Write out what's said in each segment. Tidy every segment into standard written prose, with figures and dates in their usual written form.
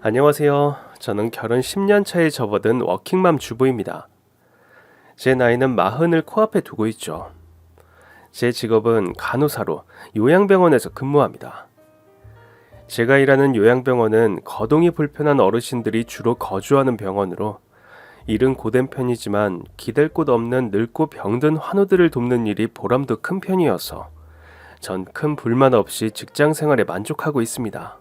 안녕하세요. 저는 결혼 10년 차에 접어든 워킹맘 주부입니다. 제 나이는 마흔을 코앞에 두고 있죠. 제 직업은 간호사로 요양병원에서 근무합니다. 제가 일하는 요양병원은 거동이 불편한 어르신들이 주로 거주하는 병원으로 일은 고된 편이지만 기댈 곳 없는 늙고 병든 환우들을 돕는 일이 보람도 큰 편이어서 전 큰 불만 없이 직장 생활에 만족하고 있습니다.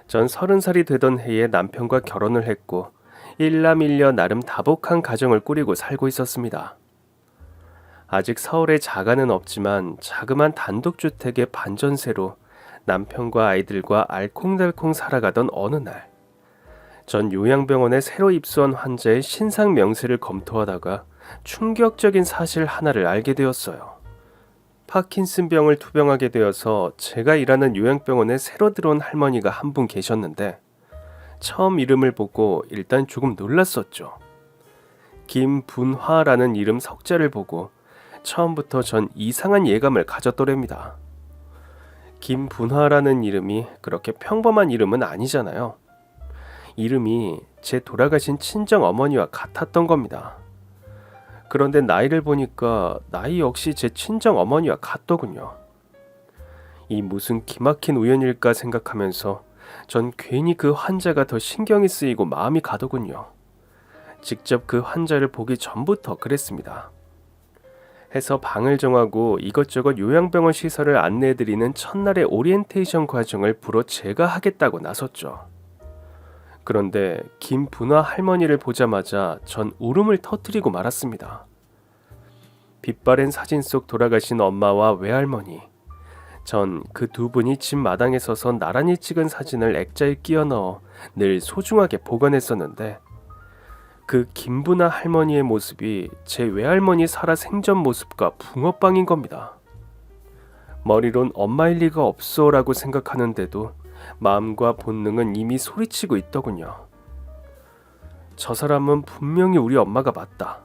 전 30살이 되던 해에 남편과 결혼을 했고 일남일녀 나름 다복한 가정을 꾸리고 살고 있었습니다. 아직 서울에 자가는 없지만 자그만 단독주택의 반전세로 남편과 아이들과 알콩달콩 살아가던 어느 날, 전 요양병원에 새로 입소한 환자의 신상 명세를 검토하다가 충격적인 사실 하나를 알게 되었어요. 파킨슨병을 투병하게 되어서 제가 일하는 요양병원에 새로 들어온 할머니가 한 분 계셨는데 처음 이름을 보고 일단 조금 놀랐었죠. 김분화라는 이름 석자를 보고 처음부터 전 이상한 예감을 가졌더랍니다. 김분화라는 이름이 그렇게 평범한 이름은 아니잖아요. 이름이 제 돌아가신 친정 어머니와 같았던 겁니다. 그런데 나이를 보니까 나이 역시 제 친정 어머니와 같더군요. 이 무슨 기막힌 우연일까 생각하면서 전 괜히 그 환자가 더 신경이 쓰이고 마음이 가더군요. 직접 그 환자를 보기 전부터 그랬습니다. 해서 방을 정하고 이것저것 요양병원 시설을 안내해드리는 첫날의 오리엔테이션 과정을 부러 제가 하겠다고 나섰죠. 그런데 김분화 할머니를 보자마자 전 울음을 터뜨리고 말았습니다. 빛바랜 사진 속 돌아가신 엄마와 외할머니, 전 그 두 분이 집 마당에 서서 나란히 찍은 사진을 액자에 끼워 넣어 늘 소중하게 보관했었는데 그 김분화 할머니의 모습이 제 외할머니 살아 생전 모습과 붕어빵인 겁니다. 머리론 엄마일 리가 없어라고 생각하는데도 마음과 본능은 이미 소리치고 있더군요. 저 사람은 분명히 우리 엄마가 맞다.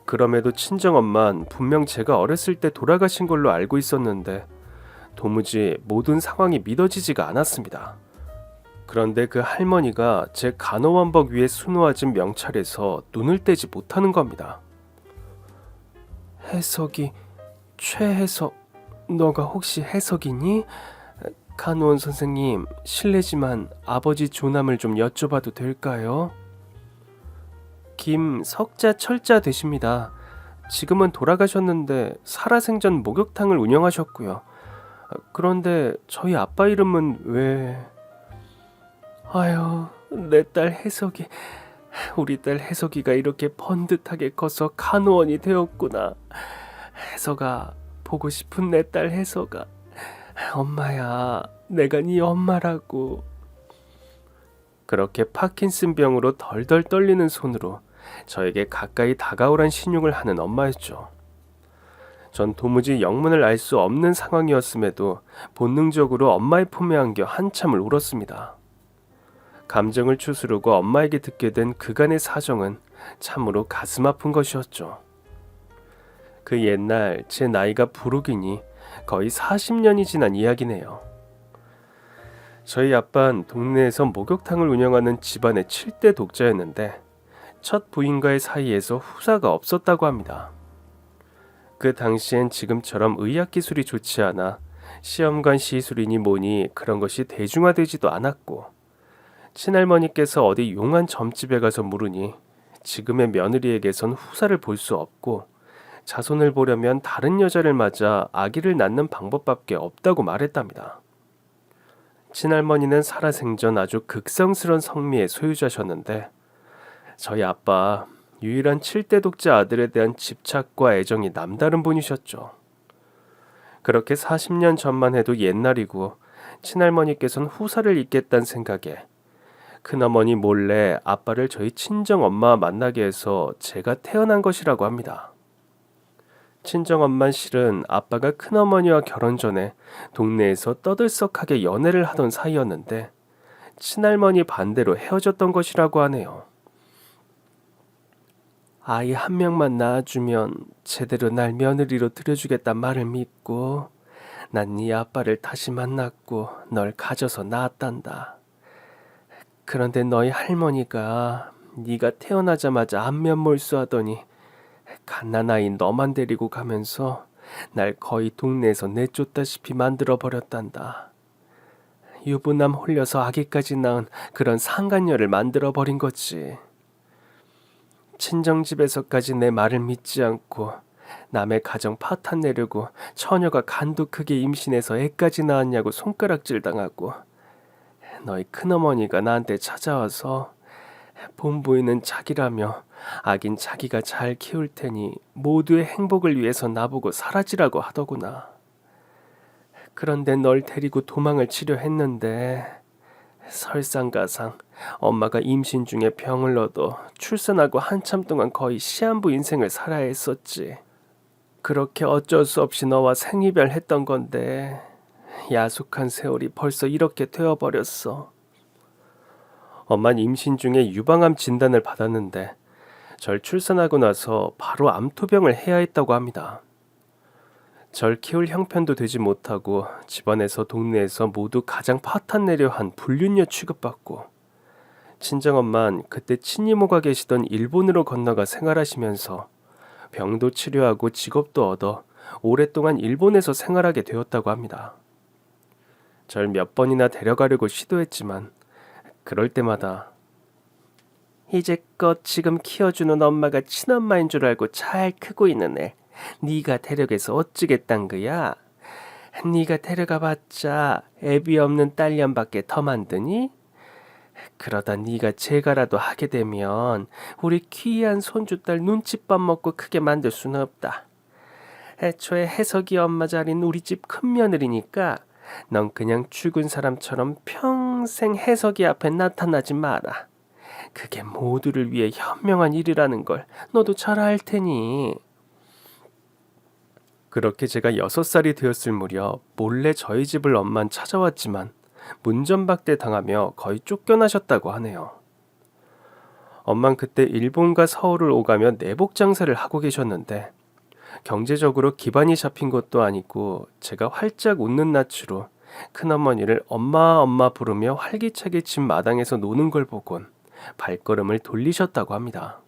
그럼에도 친정엄만 분명 제가 어렸을 때 돌아가신 걸로 알고 있었는데 도무지 모든 상황이 믿어지지가 않았습니다. 그런데 그 할머니가 제 간호원복 위에 수놓아진 명찰에서 눈을 떼지 못하는 겁니다. 해석이, 최해석, 너가 혹시 해석이니? 간호원 선생님, 실례지만 아버지 조남을 좀 여쭤봐도 될까요? 김석자 철자 되십니다. 지금은 돌아가셨는데 살아생전 목욕탕을 운영하셨고요. 그런데 저희 아빠 이름은 왜... 아유, 내 딸 해석이... 우리 딸 해석이가 이렇게 번듯하게 커서 간호원이 되었구나. 해석아, 보고 싶은 내 딸 해석아. 엄마야, 내가 네 엄마라고. 그렇게 파킨슨병으로 덜덜 떨리는 손으로 저에게 가까이 다가오란 신용을 하는 엄마였죠. 전 도무지 영문을 알 수 없는 상황이었음에도 본능적으로 엄마의 품에 안겨 한참을 울었습니다. 감정을 추스르고 엄마에게 듣게 된 그간의 사정은 참으로 가슴 아픈 것이었죠. 그 옛날 제 나이가 부르기니 거의 40년이 지난 이야기네요. 저희 아빠는 동네에서 목욕탕을 운영하는 집안의 7대 독자였는데 첫 부인과의 사이에서 후사가 없었다고 합니다. 그 당시엔 지금처럼 의학기술이 좋지 않아 시험관 시술이니 뭐니 그런 것이 대중화되지도 않았고 친할머니께서 어디 용한 점집에 가서 물으니 지금의 며느리에게선 후사를 볼 수 없고 자손을 보려면 다른 여자를 맞아 아기를 낳는 방법밖에 없다고 말했답니다. 친할머니는 살아생전 아주 극성스런 성미의 소유자셨는데 저희 아빠 유일한 7대 독자 아들에 대한 집착과 애정이 남다른 분이셨죠. 그렇게 40년 전만 해도 옛날이고 친할머니께서는 후사를 잇겠다는 생각에 큰어머니 몰래 아빠를 저희 친정엄마와 만나게 해서 제가 태어난 것이라고 합니다. 친정엄마는 실은 아빠가 큰어머니와 결혼 전에 동네에서 떠들썩하게 연애를 하던 사이였는데 친할머니 반대로 헤어졌던 것이라고 하네요. 아이 한 명만 낳아주면 제대로 날 며느리로 들여주겠단 말을 믿고 난 네 아빠를 다시 만났고 널 가져서 낳았단다. 그런데 너희 할머니가 네가 태어나자마자 안면 몰수하더니 갓난아인 너만 데리고 가면서 날 거의 동네에서 내쫓다시피 만들어버렸단다. 유부남 홀려서 아기까지 낳은 그런 상간녀를 만들어버린 거지. 친정집에서까지 내 말을 믿지 않고 남의 가정 파탄 내려고 처녀가 간도 크게 임신해서 애까지 낳았냐고 손가락질 당하고 너희 큰어머니가 나한테 찾아와서 본부인은 자기라며 아긴 자기가 잘 키울 테니 모두의 행복을 위해서 나보고 사라지라고 하더구나. 그런데 널 데리고 도망을 치려 했는데 설상가상 엄마가 임신 중에 병을 얻어 출산하고 한참 동안 거의 시한부 인생을 살아야 했었지. 그렇게 어쩔 수 없이 너와 생이별했던 건데 야속한 세월이 벌써 이렇게 되어버렸어. 엄마는 임신 중에 유방암 진단을 받았는데 절 출산하고 나서 바로 암투병을 해야 했다고 합니다. 절 키울 형편도 되지 못하고 집안에서 동네에서 모두 가장 파탄내려 한 불륜녀 취급받고 친정엄만 그때 친이모가 계시던 일본으로 건너가 생활하시면서 병도 치료하고 직업도 얻어 오랫동안 일본에서 생활하게 되었다고 합니다. 절 몇 번이나 데려가려고 시도했지만 그럴 때마다 이제껏 지금 키워주는 엄마가 친엄마인 줄 알고 잘 크고 있는 애 네가 데려가서 어찌겠단 거야? 네가 데려가봤자 애비 없는 딸년밖에 더 만드니? 그러다 네가 재가라도 하게 되면 우리 귀한 손주딸 눈칫밥 먹고 크게 만들 수는 없다. 애초에 혜석이 엄마 자리는 우리 집 큰며느리니까 넌 그냥 죽은 사람처럼 평생 혜석이 앞에 나타나지 마라. 그게 모두를 위해 현명한 일이라는 걸 너도 잘 알 테니. 그렇게 제가 6살이 되었을 무렵 몰래 저희 집을 엄만 찾아왔지만 문전박대 당하며 거의 쫓겨나셨다고 하네요. 엄만 그때 일본과 서울을 오가며 내복 장사를 하고 계셨는데 경제적으로 기반이 잡힌 것도 아니고 제가 활짝 웃는 낯으로 큰어머니를 엄마 엄마 부르며 활기차게 집 마당에서 노는 걸 보곤 발걸음을 돌리셨다고 합니다.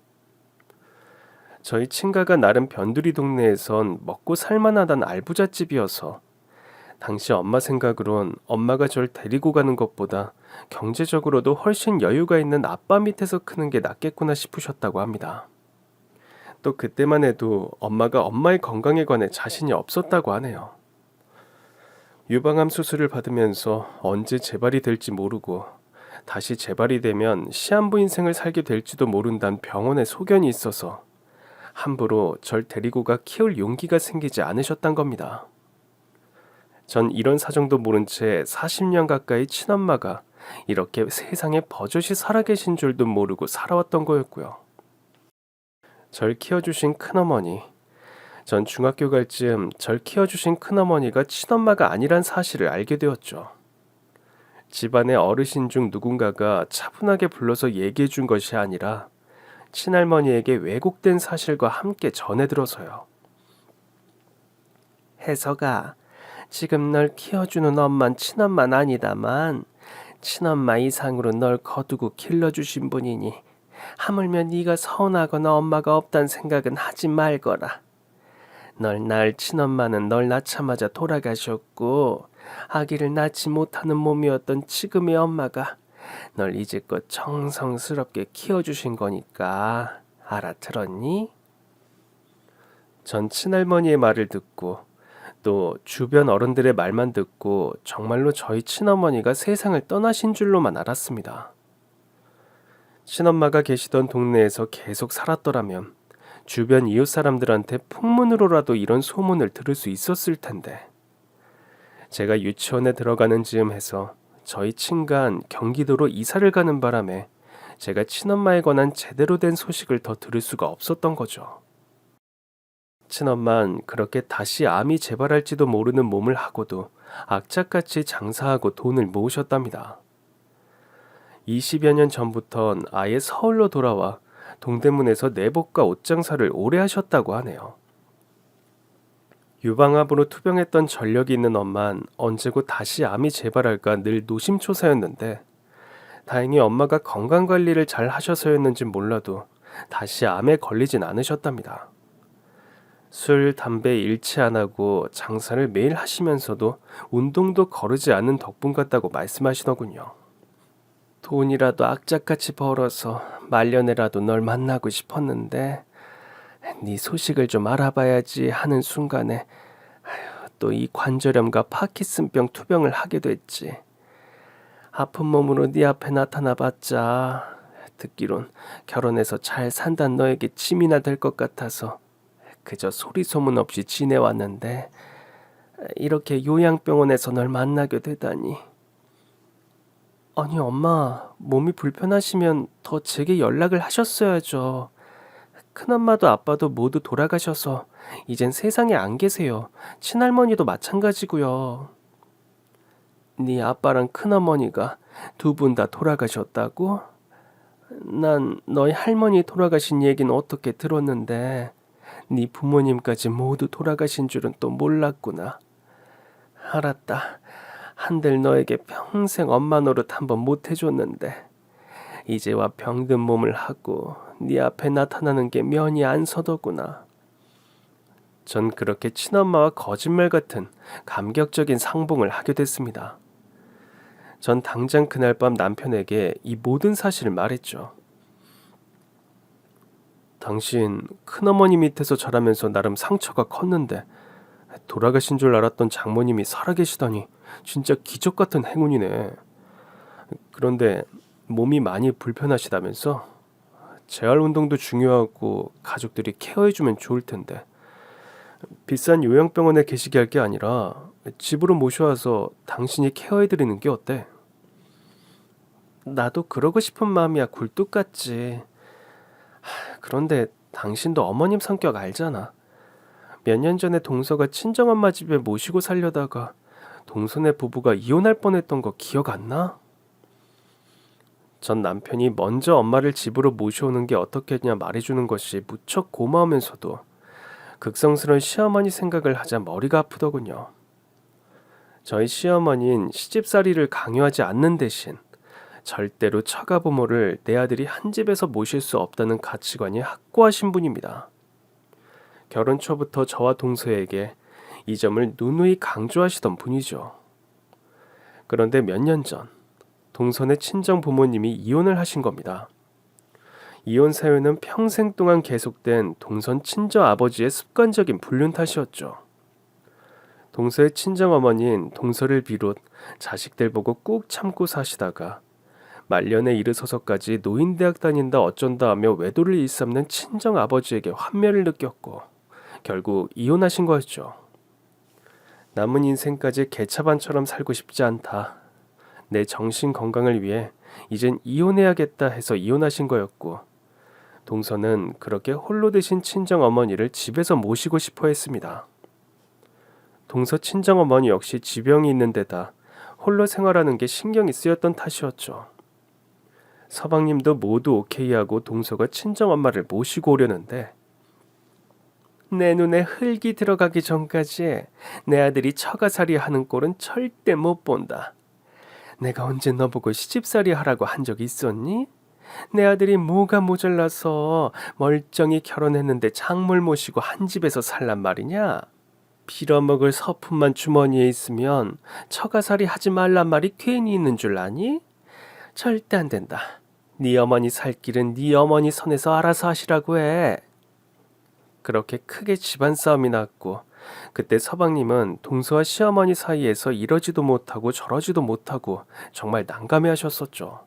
저희 친가가 나름 변두리 동네에선 먹고 살만하단 알부잣집이어서 당시 엄마 생각으론 엄마가 절 데리고 가는 것보다 경제적으로도 훨씬 여유가 있는 아빠 밑에서 크는 게 낫겠구나 싶으셨다고 합니다. 또 그때만 해도 엄마가 엄마의 건강에 관해 자신이 없었다고 하네요. 유방암 수술을 받으면서 언제 재발이 될지 모르고 다시 재발이 되면 시한부 인생을 살게 될지도 모른다는 병원의 소견이 있어서 함부로 절 데리고 가 키울 용기가 생기지 않으셨단 겁니다. 전 이런 사정도 모른 채 40년 가까이 친엄마가 이렇게 세상에 버젓이 살아계신 줄도 모르고 살아왔던 거였고요. 절 키워주신 큰어머니, 전 중학교 갈 즈음 절 키워주신 큰어머니가 친엄마가 아니란 사실을 알게 되었죠. 집안의 어르신 중 누군가가 차분하게 불러서 얘기해 준 것이 아니라 친할머니에게 왜곡된 사실과 함께 전해 들어서요. 혜석아, 지금 널 키워주는 엄만 친엄만 아니다만 친엄마 이상으로 널 거두고 길러주신 분이니 하물며 네가 서운하거나 엄마가 없단 생각은 하지 말거라. 널 낳을 친엄마는 널 낳자마자 돌아가셨고 아기를 낳지 못하는 몸이었던 지금의 엄마가 널 이제껏 정성스럽게 키워주신 거니까 알아들었니? 전 친할머니의 말을 듣고 또 주변 어른들의 말만 듣고 정말로 저희 친어머니가 세상을 떠나신 줄로만 알았습니다. 친엄마가 계시던 동네에서 계속 살았더라면 주변 이웃 사람들한테 풍문으로라도 이런 소문을 들을 수 있었을 텐데 제가 유치원에 들어가는 즈음 해서 저희 친간 경기도로 이사를 가는 바람에 제가 친엄마에 관한 제대로 된 소식을 더 들을 수가 없었던 거죠. 친엄만 그렇게 다시 암이 재발할지도 모르는 몸을 하고도 악착같이 장사하고 돈을 모으셨답니다. 20여 년 전부턴 아예 서울로 돌아와 동대문에서 내복과 옷장사를 오래 하셨다고 하네요. 유방암으로 투병했던 전력이 있는 엄만 언제고 다시 암이 재발할까 늘 노심초사였는데 다행히 엄마가 건강관리를 잘 하셔서였는지 몰라도 다시 암에 걸리진 않으셨답니다. 술, 담배 일치 안 하고 장사를 매일 하시면서도 운동도 거르지 않는 덕분 같다고 말씀하시더군요. 돈이라도 악착같이 벌어서 말년에라도 널 만나고 싶었는데 네 소식을 좀 알아봐야지 하는 순간에 또 이 관절염과 파킨슨병 투병을 하게 됐지. 아픈 몸으로 네 앞에 나타나봤자 듣기론 결혼해서 잘 산단 너에게 짐이나 될 것 같아서 그저 소리 소문 없이 지내왔는데 이렇게 요양병원에서 널 만나게 되다니. 아니 엄마, 몸이 불편하시면 더 제게 연락을 하셨어야죠. 큰엄마도 아빠도 모두 돌아가셔서 이젠 세상에 안 계세요. 친할머니도 마찬가지고요. 네 아빠랑 큰어머니가 두 분 다 돌아가셨다고? 난 너희 할머니 돌아가신 얘기는 어떻게 들었는데 네 부모님까지 모두 돌아가신 줄은 또 몰랐구나. 알았다. 한들 너에게 평생 엄마 노릇 한번 못 해줬는데 이제와 병든 몸을 하고 네 앞에 나타나는 게 면이 안 서더구나. 전 그렇게 친엄마와 거짓말 같은 감격적인 상봉을 하게 됐습니다. 전 당장 그날 밤 남편에게 이 모든 사실을 말했죠. 당신 큰어머니 밑에서 자라면서 나름 상처가 컸는데 돌아가신 줄 알았던 장모님이 살아계시다니 진짜 기적 같은 행운이네. 그런데 몸이 많이 불편하시다면서? 재활 운동도 중요하고 가족들이 케어해주면 좋을 텐데 비싼 요양병원에 계시게 할 게 아니라 집으로 모셔와서 당신이 케어해드리는 게 어때? 나도 그러고 싶은 마음이야 굴뚝 같지. 그런데 당신도 어머님 성격 알잖아. 몇 년 전에 동서가 친정엄마 집에 모시고 살려다가 동서네 부부가 이혼할 뻔했던 거 기억 안 나? 전 남편이 먼저 엄마를 집으로 모셔오는 게 어떻겠냐 말해주는 것이 무척 고마우면서도 극성스러운 시어머니 생각을 하자 머리가 아프더군요. 저희 시어머니는 시집살이를 강요하지 않는 대신 절대로 처가부모를 내 아들이 한 집에서 모실 수 없다는 가치관이 확고하신 분입니다. 결혼 초부터 저와 동서에게 이 점을 누누이 강조하시던 분이죠. 그런데 몇 년 전 동서네 친정 부모님이 이혼을 하신 겁니다. 이혼 사유는 평생 동안 계속된 동선 친정 아버지의 습관적인 불륜 탓이었죠. 동서의 친정 어머니는 동서를 비롯 자식들 보고 꾹 참고 사시다가 말년에 이르서서까지 노인대학 다닌다 어쩐다 하며 외도를 일삼는 친정 아버지에게 환멸을 느꼈고 결국 이혼하신 거였죠. 남은 인생까지 개차반처럼 살고 싶지 않다. 내 정신 건강을 위해 이젠 이혼해야겠다 해서 이혼하신 거였고 동서는 그렇게 홀로 되신 친정 어머니를 집에서 모시고 싶어 했습니다. 동서 친정 어머니 역시 지병이 있는 데다 홀로 생활하는 게 신경이 쓰였던 탓이었죠. 서방님도 모두 오케이하고 동서가 친정 엄마를 모시고 오려는데 내 눈에 흙이 들어가기 전까지 내 아들이 처가살이 하는 꼴은 절대 못 본다. 내가 언제 너보고 시집살이 하라고 한 적이 있었니? 내 아들이 뭐가 모자라서 멀쩡히 결혼했는데 장물 모시고 한 집에서 살란 말이냐? 빌어먹을 서푼만 주머니에 있으면 처가살이 하지 말란 말이 괜히 있는 줄 아니? 절대 안 된다. 네 어머니 살 길은 네 어머니 선에서 알아서 하시라고 해. 그렇게 크게 집안 싸움이 났고 그때 서방님은 동서와 시어머니 사이에서 이러지도 못하고 저러지도 못하고 정말 난감해하셨었죠.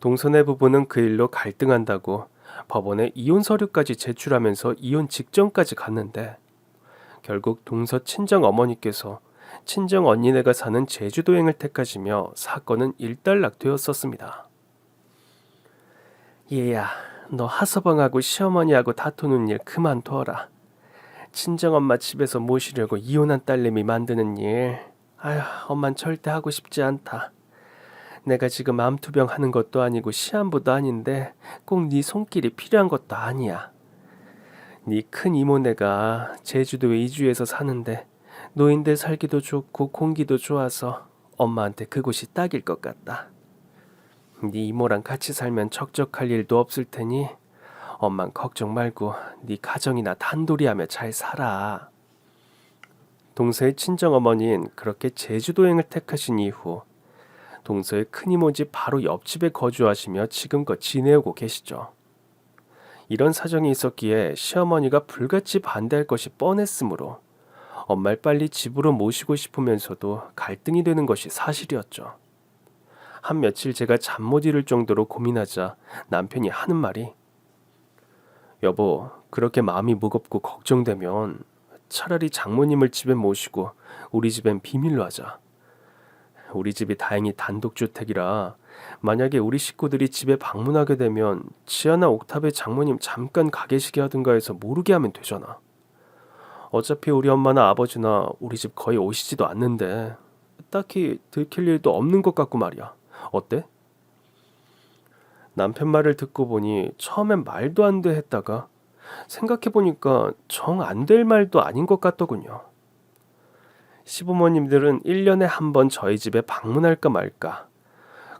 동서네 부부는 그 일로 갈등한다고 법원에 이혼 서류까지 제출하면서 이혼 직전까지 갔는데 결국 동서 친정 어머니께서 친정 언니네가 사는 제주도행을 택하시며 사건은 일단락되었었습니다. 얘야, 너 하서방하고 시어머니하고 다투는 일 그만둬라. 친정엄마 집에서 모시려고 이혼한 딸내미 만드는 일, 아휴, 엄만 절대 하고 싶지 않다. 내가 지금 암투병 하는 것도 아니고 시한부도 아닌데 꼭 네 손길이 필요한 것도 아니야. 네 큰 이모네가 제주도에 이주해서 사는데 노인들 살기도 좋고 공기도 좋아서 엄마한테 그곳이 딱일 것 같다. 네 이모랑 같이 살면 적적할 일도 없을 테니 엄만 걱정 말고 네 가정이나 단돌이하며 잘 살아. 동서의 친정어머니는 그렇게 제주도행을 택하신 이후 동서의 큰이모 집 바로 옆집에 거주하시며 지금껏 지내오고 계시죠. 이런 사정이 있었기에 시어머니가 불같이 반대할 것이 뻔했으므로 엄마를 빨리 집으로 모시고 싶으면서도 갈등이 되는 것이 사실이었죠. 한 며칠 제가 잠 못 이룰 정도로 고민하자 남편이 하는 말이 여보, 그렇게 마음이 무겁고 걱정되면 차라리 장모님을 집에 모시고 우리 집엔 비밀로 하자. 우리 집이 다행히 단독주택이라 만약에 우리 식구들이 집에 방문하게 되면 지하나 옥탑에 장모님 잠깐 가 계시게 하든가 해서 모르게 하면 되잖아. 어차피 우리 엄마나 아버지나 우리 집 거의 오시지도 않는데 딱히 들킬 일도 없는 것 같고 말이야. 어때? 남편 말을 듣고 보니 처음엔 말도 안 돼 했다가 생각해보니까 정 안 될 말도 아닌 것 같더군요. 시부모님들은 1년에 한 번 저희 집에 방문할까 말까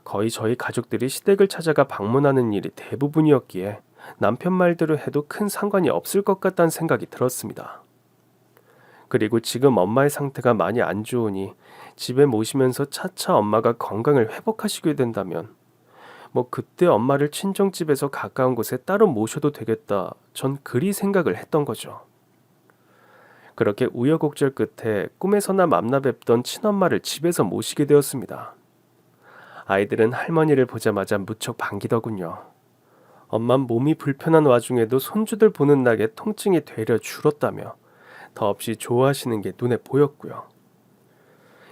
거의 저희 가족들이 시댁을 찾아가 방문하는 일이 대부분이었기에 남편 말대로 해도 큰 상관이 없을 것 같다는 생각이 들었습니다. 그리고 지금 엄마의 상태가 많이 안 좋으니 집에 모시면서 차차 엄마가 건강을 회복하시게 된다면 뭐 그때 엄마를 친정집에서 가까운 곳에 따로 모셔도 되겠다. 전 그리 생각을 했던 거죠. 그렇게 우여곡절 끝에 꿈에서나 만나 뵙던 친엄마를 집에서 모시게 되었습니다. 아이들은 할머니를 보자마자 무척 반기더군요. 엄만 몸이 불편한 와중에도 손주들 보는 낙에 통증이 되려 줄었다며 더없이 좋아하시는 게 눈에 보였고요.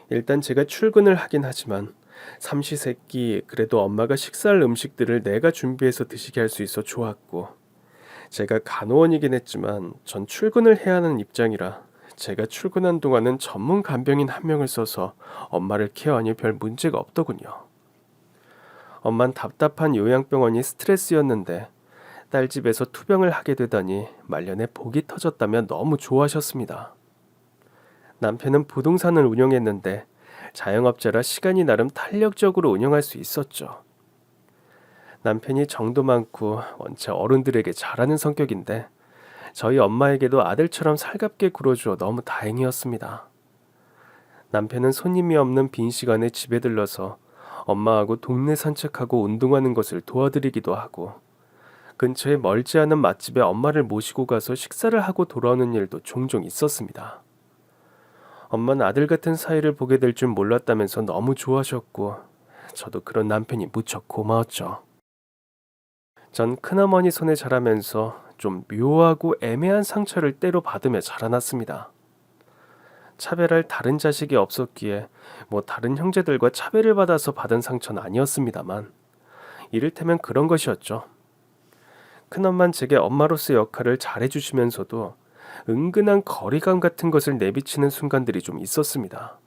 일단 제가 출근을 하긴 하지만 삼시세끼 그래도 엄마가 식사할 음식들을 내가 준비해서 드시게 할 수 있어 좋았고 제가 간호원이긴 했지만 전 출근을 해야 하는 입장이라 제가 출근한 동안은 전문 간병인 한 명을 써서 엄마를 케어하니 별 문제가 없더군요. 엄만 답답한 요양병원이 스트레스였는데 딸 집에서 투병을 하게 되다니 말년에 복이 터졌다며 너무 좋아하셨습니다. 남편은 부동산을 운영했는데 자영업자라 시간이 나름 탄력적으로 운영할 수 있었죠. 남편이 정도 많고 원체 어른들에게 잘하는 성격인데 저희 엄마에게도 아들처럼 살갑게 굴어주어 너무 다행이었습니다. 남편은 손님이 없는 빈 시간에 집에 들러서 엄마하고 동네 산책하고 운동하는 것을 도와드리기도 하고 근처에 멀지 않은 맛집에 엄마를 모시고 가서 식사를 하고 돌아오는 일도 종종 있었습니다. 엄마는 아들 같은 사이를 보게 될 줄 몰랐다면서 너무 좋아하셨고 저도 그런 남편이 무척 고마웠죠. 전 큰어머니 손에 자라면서 좀 묘하고 애매한 상처를 때로 받으며 자라났습니다. 차별할 다른 자식이 없었기에 뭐 다른 형제들과 차별을 받아서 받은 상처는 아니었습니다만 이를테면 그런 것이었죠. 큰엄만 제게 엄마로서의 역할을 잘해주시면서도 은근한 거리감 같은 것을 내비치는 순간들이 좀 있었습니다.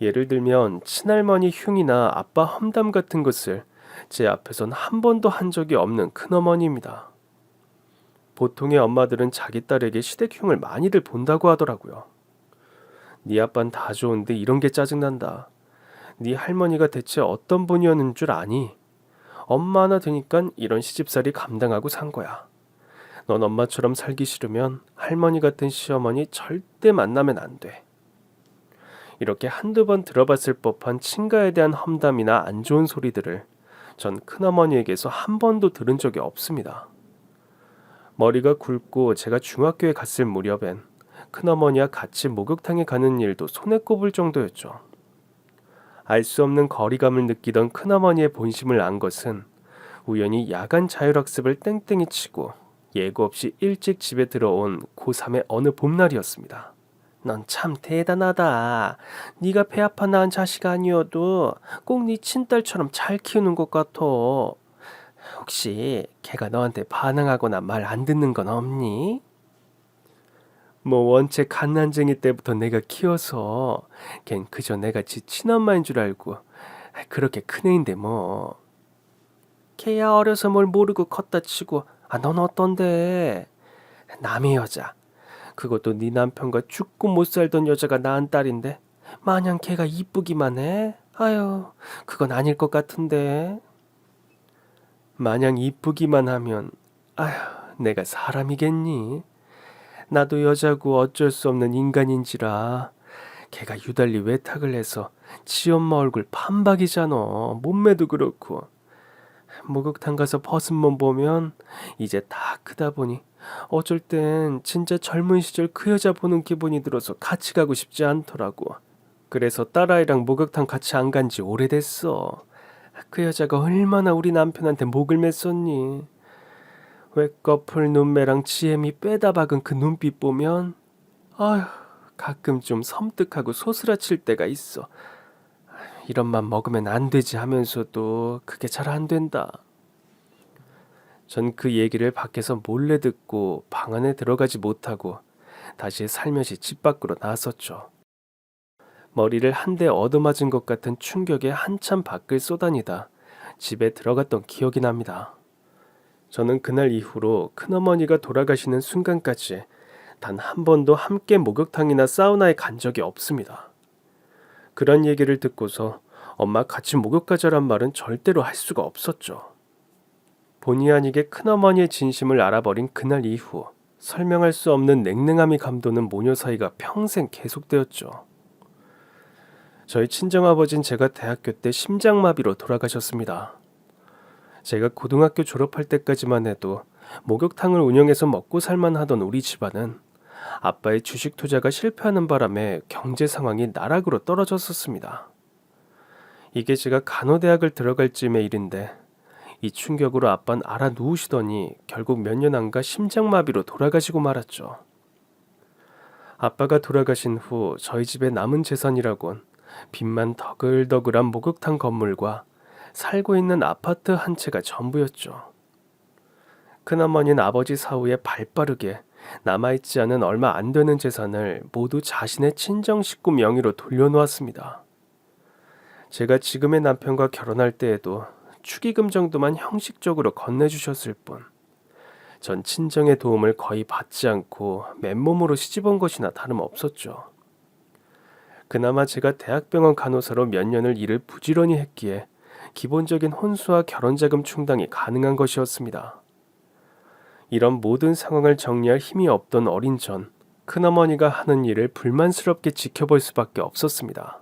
예를 들면 친할머니 흉이나 아빠 험담 같은 것을 제 앞에선 한 번도 한 적이 없는 큰어머니입니다. 보통의 엄마들은 자기 딸에게 시댁흉을 많이들 본다고 하더라고요. 네 아빤 다 좋은데 이런 게 짜증난다. 네 할머니가 대체 어떤 분이었는 줄 아니? 엄마 하나 되니까 이런 시집살이 감당하고 산 거야. 넌 엄마처럼 살기 싫으면 할머니 같은 시어머니 절대 만나면 안 돼. 이렇게 한두 번 들어봤을 법한 친가에 대한 험담이나 안 좋은 소리들을 전 큰어머니에게서 한 번도 들은 적이 없습니다. 머리가 굵고 제가 중학교에 갔을 무렵엔 큰어머니와 같이 목욕탕에 가는 일도 손에 꼽을 정도였죠. 알 수 없는 거리감을 느끼던 큰어머니의 본심을 안 것은 우연히 야간 자율학습을 땡땡이 치고 예고 없이 일찍 집에 들어온 고3의 어느 봄날이었습니다. 넌 참 대단하다. 네가 배 아파 낳은 자식 아니어도 꼭 네 친딸처럼 잘 키우는 것 같아. 혹시 걔가 너한테 반항하거나 말 안 듣는 건 없니? 뭐 원체 갓난쟁이 때부터 내가 키워서 걘 그저 내가 지 친엄마인 줄 알고 그렇게 큰 애인데 뭐. 걔야 어려서 뭘 모르고 컸다 치고 넌 어떤데? 남의 여자. 그것도 네 남편과 죽고 못 살던 여자가 낳은 딸인데 마냥 걔가 이쁘기만 해? 아유, 그건 아닐 것 같은데. 마냥 이쁘기만 하면, 아휴, 내가 사람이겠니? 나도 여자고 어쩔 수 없는 인간인지라. 걔가 유달리 외탁을 해서 지 엄마 얼굴 판박이잖아. 몸매도 그렇고. 목욕탕 가서 벗은 몸 보면 이제 다 크다 보니 어쩔 땐 진짜 젊은 시절 그 여자 보는 기분이 들어서 같이 가고 싶지 않더라고. 그래서 딸아이랑 목욕탕 같이 안 간지 오래됐어. 그 여자가 얼마나 우리 남편한테 목을 맸었니. 외꺼풀 눈매랑 지혜미 빼다 박은 그 눈빛 보면 아휴, 가끔 좀 섬뜩하고 소스라칠 때가 있어. 이런 맘 먹으면 안 되지 하면서도 그게 잘 안 된다. 전 그 얘기를 밖에서 몰래 듣고 방 안에 들어가지 못하고 다시 살며시 집 밖으로 나섰죠. 머리를 한 대 얻어맞은 것 같은 충격에 한참 밖을 쏘다니다 집에 들어갔던 기억이 납니다. 저는 그날 이후로 큰어머니가 돌아가시는 순간까지 단 한 번도 함께 목욕탕이나 사우나에 간 적이 없습니다. 그런 얘기를 듣고서 엄마 같이 목욕 가자란 말은 절대로 할 수가 없었죠. 본의 아니게 큰어머니의 진심을 알아버린 그날 이후 설명할 수 없는 냉랭함이 감도는 모녀 사이가 평생 계속되었죠. 저희 친정아버진 제가 대학교 때 심장마비로 돌아가셨습니다. 제가 고등학교 졸업할 때까지만 해도 목욕탕을 운영해서 먹고 살만 하던 우리 집안은 아빠의 주식 투자가 실패하는 바람에 경제 상황이 나락으로 떨어졌었습니다. 이게 제가 간호대학을 들어갈 즈음의 일인데 이 충격으로 아빠는 알아 누우시더니 결국 몇 년 안가 심장마비로 돌아가시고 말았죠. 아빠가 돌아가신 후 저희 집에 남은 재산이라곤 빚만 더글더글한 목욕탕 건물과 살고 있는 아파트 한 채가 전부였죠. 큰어머니는 아버지 사후에 발빠르게 남아있지 않은 얼마 안 되는 재산을 모두 자신의 친정 식구 명의로 돌려놓았습니다. 제가 지금의 남편과 결혼할 때에도 축의금 정도만 형식적으로 건네주셨을 뿐, 전 친정의 도움을 거의 받지 않고 맨몸으로 시집온 것이나 다름없었죠. 그나마 제가 대학병원 간호사로 몇 년을 일을 부지런히 했기에 기본적인 혼수와 결혼자금 충당이 가능한 것이었습니다. 이런 모든 상황을 정리할 힘이 없던 어린 전, 큰어머니가 하는 일을 불만스럽게 지켜볼 수밖에 없었습니다.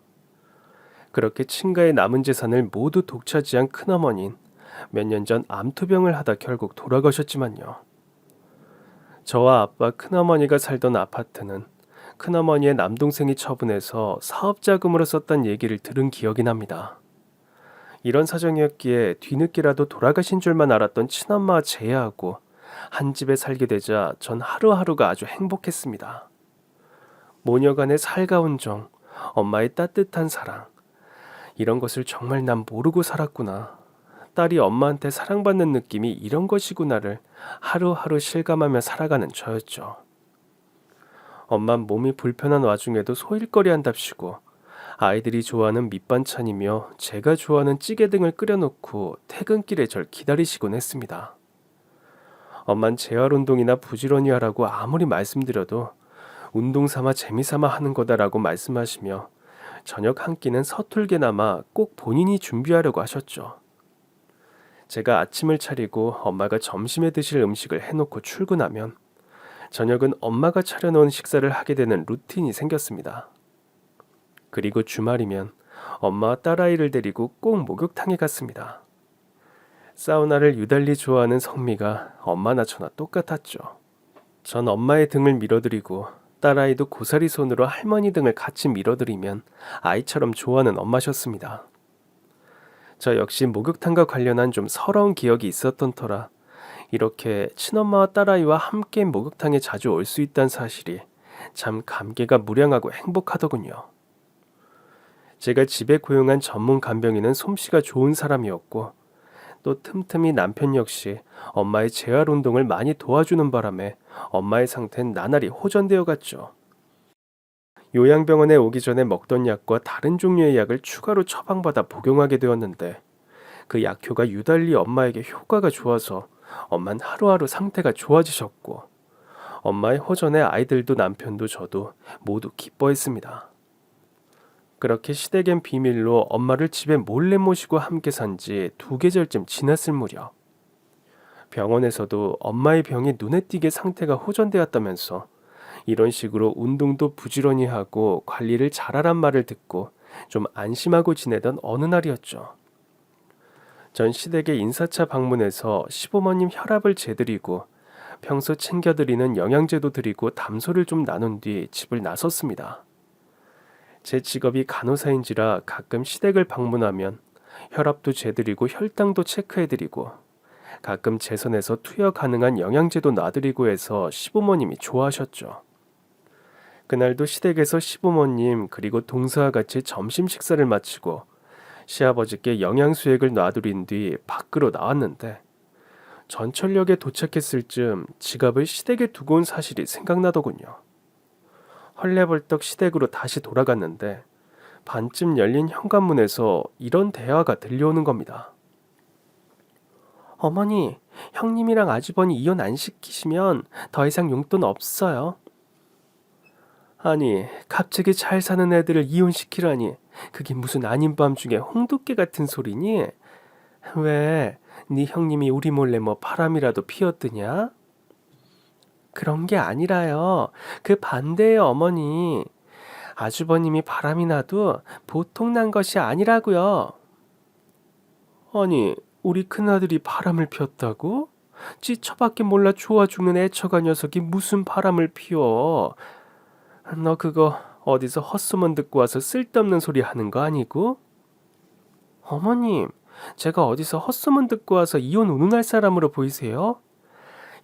그렇게 친가의 남은 재산을 모두 독차지한 큰어머니는 몇 년 전 암투병을 하다 결국 돌아가셨지만요. 저와 아빠 큰어머니가 살던 아파트는 큰어머니의 남동생이 처분해서 사업자금으로 썼단 얘기를 들은 기억이 납니다. 이런 사정이었기에 뒤늦게라도 돌아가신 줄만 알았던 친엄마와 제야하고 한 집에 살게 되자 전 하루하루가 아주 행복했습니다. 모녀간의 살가운 정, 엄마의 따뜻한 사랑, 이런 것을 정말 난 모르고 살았구나. 딸이 엄마한테 사랑받는 느낌이 이런 것이구나를 하루하루 실감하며 살아가는 저였죠. 엄만 몸이 불편한 와중에도 소일거리 한답시고 아이들이 좋아하는 밑반찬이며 제가 좋아하는 찌개 등을 끓여놓고 퇴근길에 절 기다리시곤 했습니다. 엄만 재활 운동이나 부지런히 하라고 아무리 말씀드려도 운동 삼아 재미삼아 하는 거다라고 말씀하시며 저녁 한 끼는 서툴게나마 꼭 본인이 준비하려고 하셨죠. 제가 아침을 차리고 엄마가 점심에 드실 음식을 해놓고 출근하면 저녁은 엄마가 차려놓은 식사를 하게 되는 루틴이 생겼습니다. 그리고 주말이면 엄마와 딸아이를 데리고 꼭 목욕탕에 갔습니다. 사우나를 유달리 좋아하는 성미가 엄마나 저나 똑같았죠. 전 엄마의 등을 밀어드리고 딸아이도 고사리 손으로 할머니 등을 같이 밀어드리면 아이처럼 좋아하는 엄마셨습니다. 저 역시 목욕탕과 관련한 좀 서러운 기억이 있었던 터라 이렇게 친엄마와 딸아이와 함께 목욕탕에 자주 올 수 있다는 사실이 참 감개가 무량하고 행복하더군요. 제가 집에 고용한 전문 간병인은 솜씨가 좋은 사람이었고 또 틈틈이 남편 역시 엄마의 재활 운동을 많이 도와주는 바람에 엄마의 상태는 나날이 호전되어 갔죠. 요양병원에 오기 전에 먹던 약과 다른 종류의 약을 추가로 처방받아 복용하게 되었는데 그 약효가 유달리 엄마에게 효과가 좋아서 엄마는 하루하루 상태가 좋아지셨고 엄마의 호전에 아이들도 남편도 저도 모두 기뻐했습니다. 그렇게 시댁엔 비밀로 엄마를 집에 몰래 모시고 함께 산 지 2계절쯤 지났을 무렵 병원에서도 엄마의 병이 눈에 띄게 상태가 호전되었다면서 이런 식으로 운동도 부지런히 하고 관리를 잘하란 말을 듣고 좀 안심하고 지내던 어느 날이었죠. 전 시댁의 인사차 방문해서 시부모님 혈압을 재드리고 평소 챙겨드리는 영양제도 드리고 담소를 좀 나눈 뒤 집을 나섰습니다. 제 직업이 간호사인지라 가끔 시댁을 방문하면 혈압도 재드리고 혈당도 체크해드리고 가끔 제 손에서 투여 가능한 영양제도 놔드리고 해서 시부모님이 좋아하셨죠. 그날도 시댁에서 시부모님 그리고 동서와 같이 점심 식사를 마치고 시아버지께 영양수액을 놔드린 뒤 밖으로 나왔는데 전철역에 도착했을 즈음 지갑을 시댁에 두고 온 사실이 생각나더군요. 헐레벌떡 시댁으로 다시 돌아갔는데 반쯤 열린 현관문에서 이런 대화가 들려오는 겁니다. 어머니, 형님이랑 아주버니 이혼 안 시키시면 더 이상 용돈 없어요. 아니, 갑자기 잘 사는 애들을 이혼시키라니 그게 무슨 아닌 밤중에 홍두깨 같은 소리니? 왜, 네 형님이 우리 몰래 뭐 바람이라도 피웠더냐? 그런 게 아니라요. 그 반대예요, 어머니. 아주버님이 바람이 나도 보통 난 것이 아니라고요. 아니, 우리 큰아들이 바람을 피웠다고? 지 처밖에 몰라 좋아 죽는 애처가 녀석이 무슨 바람을 피워. 너 그거 어디서 헛소문 듣고 와서 쓸데없는 소리 하는 거 아니고? 어머님, 제가 어디서 헛소문 듣고 와서 이혼 운운할 사람으로 보이세요?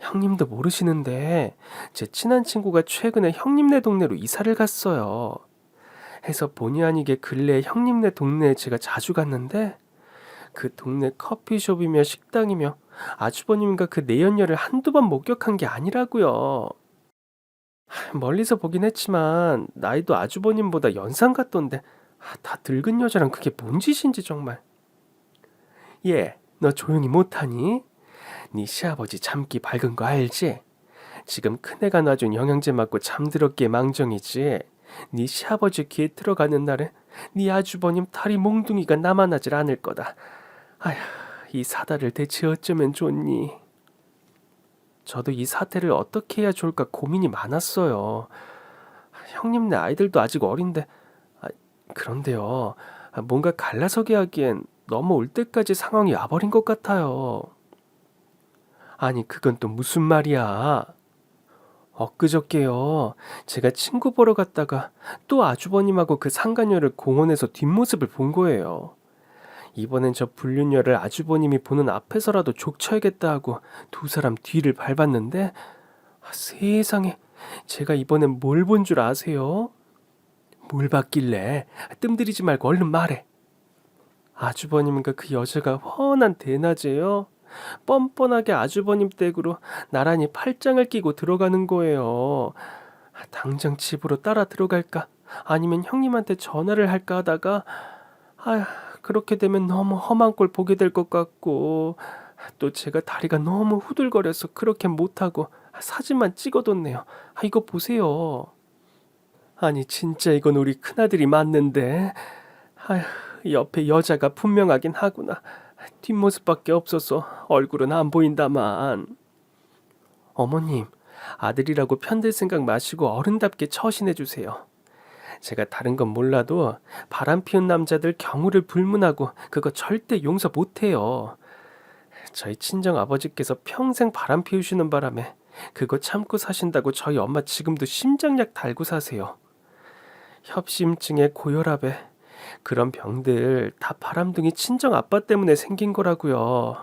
형님도 모르시는데 제 친한 친구가 최근에 형님네 동네로 이사를 갔어요. 해서 본의 아니게 근래에 형님네 동네에 제가 자주 갔는데 그 동네 커피숍이며 식당이며 아주버님과 그 내연녀를 한두 번 목격한 게 아니라고요. 멀리서 보긴 했지만 나이도 아주버님보다 연상 같던데 다 늙은 여자랑 그게 뭔 짓인지 정말. 얘, 너 조용히 못하니? 네 시아버지 잠기 밝은 거 알지? 지금 큰애가 놔준 영양제 맞고 잠들었기에 망정이지. 네 시아버지 귀에 들어가는 날에 네 아주버님 다리 몽둥이가 남아나질 않을 거다. 아휴, 이 사달을 대체 어쩌면 좋니? 저도 이 사태를 어떻게 해야 좋을까 고민이 많았어요. 형님네 아이들도 아직 어린데 그런데요. 뭔가 갈라서게 하기엔 너무 올 때까지 상황이 와버린 것 같아요. 아니 그건 또 무슨 말이야. 엊그저께요. 제가 친구 보러 갔다가 또 아주버님하고 그 상간녀를 공원에서 뒷모습을 본 거예요. 이번엔 저 불륜녀를 아주버님이 보는 앞에서라도 족쳐야겠다 하고 두 사람 뒤를 밟았는데 세상에 제가 이번엔 뭘 본 줄 아세요? 뭘 봤길래? 뜸들이지 말고 얼른 말해. 아주버님과 그 여자가 훤한 대낮에요. 뻔뻔하게 아주버님 댁으로 나란히 팔짱을 끼고 들어가는 거예요. 당장 집으로 따라 들어갈까? 아니면 형님한테 전화를 할까 하다가 그렇게 되면 너무 험한 꼴 보게 될 것 같고 또 제가 다리가 너무 후들거려서 그렇게 못하고 사진만 찍어뒀네요. 이거 보세요. 아니 진짜 이건 우리 큰아들이 맞는데 옆에 여자가 분명하긴 하구나. 뒷모습밖에 없어서 얼굴은 안 보인다만. 어머님, 아들이라고 편들 생각 마시고 어른답게 처신해주세요. 제가 다른 건 몰라도 바람 피운 남자들 경우를 불문하고 그거 절대 용서 못해요. 저희 친정아버지께서 평생 바람 피우시는 바람에 그거 참고 사신다고 저희 엄마 지금도 심장약 달고 사세요. 협심증에 고혈압에 그런 병들 다 바람둥이 친정아빠 때문에 생긴 거라고요.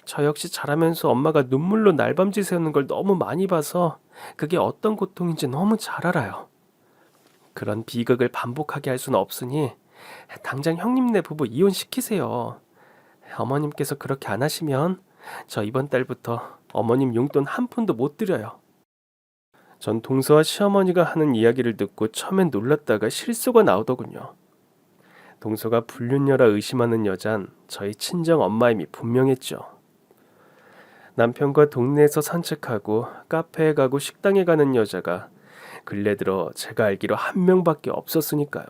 저 역시 자라면서 엄마가 눈물로 날밤지 새우는 걸 너무 많이 봐서 그게 어떤 고통인지 너무 잘 알아요. 그런 비극을 반복하게 할 수는 없으니 당장 형님네 부부 이혼시키세요. 어머님께서 그렇게 안 하시면 저 이번 달부터 어머님 용돈 한 푼도 못 드려요. 전 동서와 시어머니가 하는 이야기를 듣고 처음엔 놀랐다가 실소가 나오더군요. 동서가 불륜녀라 의심하는 여잔 저희 친정 엄마임이 분명했죠. 남편과 동네에서 산책하고 카페에 가고 식당에 가는 여자가 근래 들어 제가 알기로 한 명밖에 없었으니까요.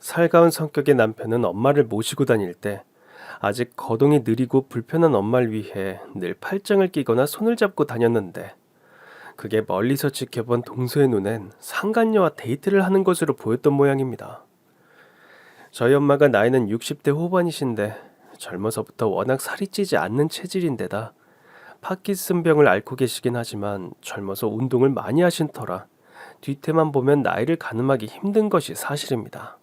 살가운 성격의 남편은 엄마를 모시고 다닐 때 아직 거동이 느리고 불편한 엄마를 위해 늘 팔짱을 끼거나 손을 잡고 다녔는데, 그게 멀리서 지켜본 동서의 눈엔 상간녀와 데이트를 하는 것으로 보였던 모양입니다. 저희 엄마가 나이는 60대 후반이신데 젊어서부터 워낙 살이 찌지 않는 체질인데다 파킨슨병을 앓고 계시긴 하지만 젊어서 운동을 많이 하신 터라 뒤태만 보면 나이를 가늠하기 힘든 것이 사실입니다.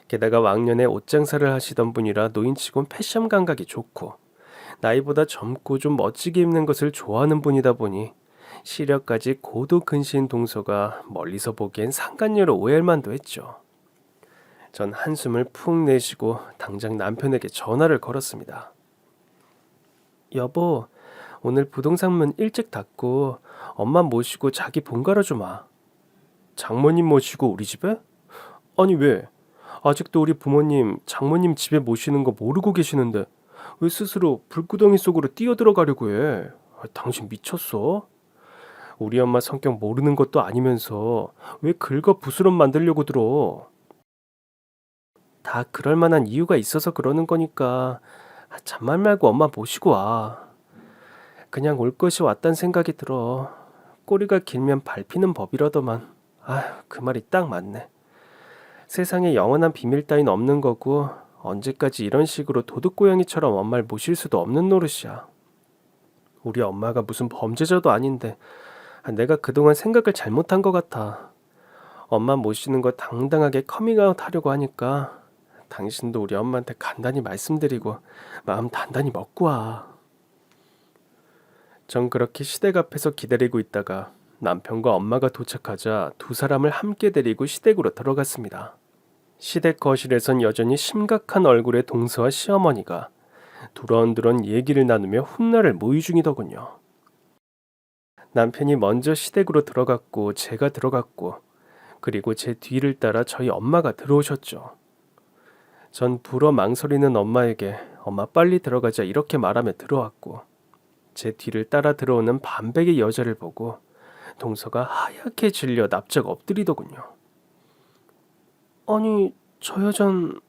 게다가 왕년에 옷장사를 하시던 분이라 노인치곤 패션 감각이 좋고 나이보다 젊고 좀 멋지게 입는 것을 좋아하는 분이다 보니 시력까지 고도 근시인 동서가 멀리서 보기엔 상간녀로 오해할 만도 했죠. 전 한숨을 푹 내쉬고 당장 남편에게 전화를 걸었습니다. 여보, 오늘 부동산 문 일찍 닫고 엄마 모시고 자기 본가로 좀 와. 장모님 모시고 우리 집에? 아니 왜? 아직도 우리 부모님 장모님 집에 모시는 거 모르고 계시는데 왜 스스로 불구덩이 속으로 뛰어들어가려고 해? 당신 미쳤어? 우리 엄마 성격 모르는 것도 아니면서 왜 긁어 부스럼 만들려고 들어? 다 그럴 만한 이유가 있어서 그러는 거니까 잔말 말고 엄마 모시고 와. 그냥 올 것이 왔단 생각이 들어. 꼬리가 길면 밟히는 법이라더만. 아휴, 그 말이 딱 맞네. 세상에 영원한 비밀 따윈 없는 거고 언제까지 이런 식으로 도둑고양이처럼 엄마를 모실 수도 없는 노릇이야. 우리 엄마가 무슨 범죄자도 아닌데 내가 그동안 생각을 잘못한 것 같아. 엄마 모시는 거 당당하게 커밍아웃 하려고 하니까 당신도 우리 엄마한테 간단히 말씀드리고 마음 단단히 먹고 와. 전 그렇게 시댁 앞에서 기다리고 있다가 남편과 엄마가 도착하자 두 사람을 함께 데리고 시댁으로 들어갔습니다. 시댁 거실에선 여전히 심각한 얼굴의 동서와 시어머니가 두런두런 얘기를 나누며 훗날을 모의 중이더군요. 남편이 먼저 시댁으로 들어갔고 제가 들어갔고 그리고 제 뒤를 따라 저희 엄마가 들어오셨죠. 전 불어 망설이는 엄마에게 엄마 빨리 들어가자 이렇게 말하며 들어왔고 제 뒤를 따라 들어오는 반백의 여자를 보고 동서가 하얗게 질려 납작 엎드리더군요. 아니 저 여잔...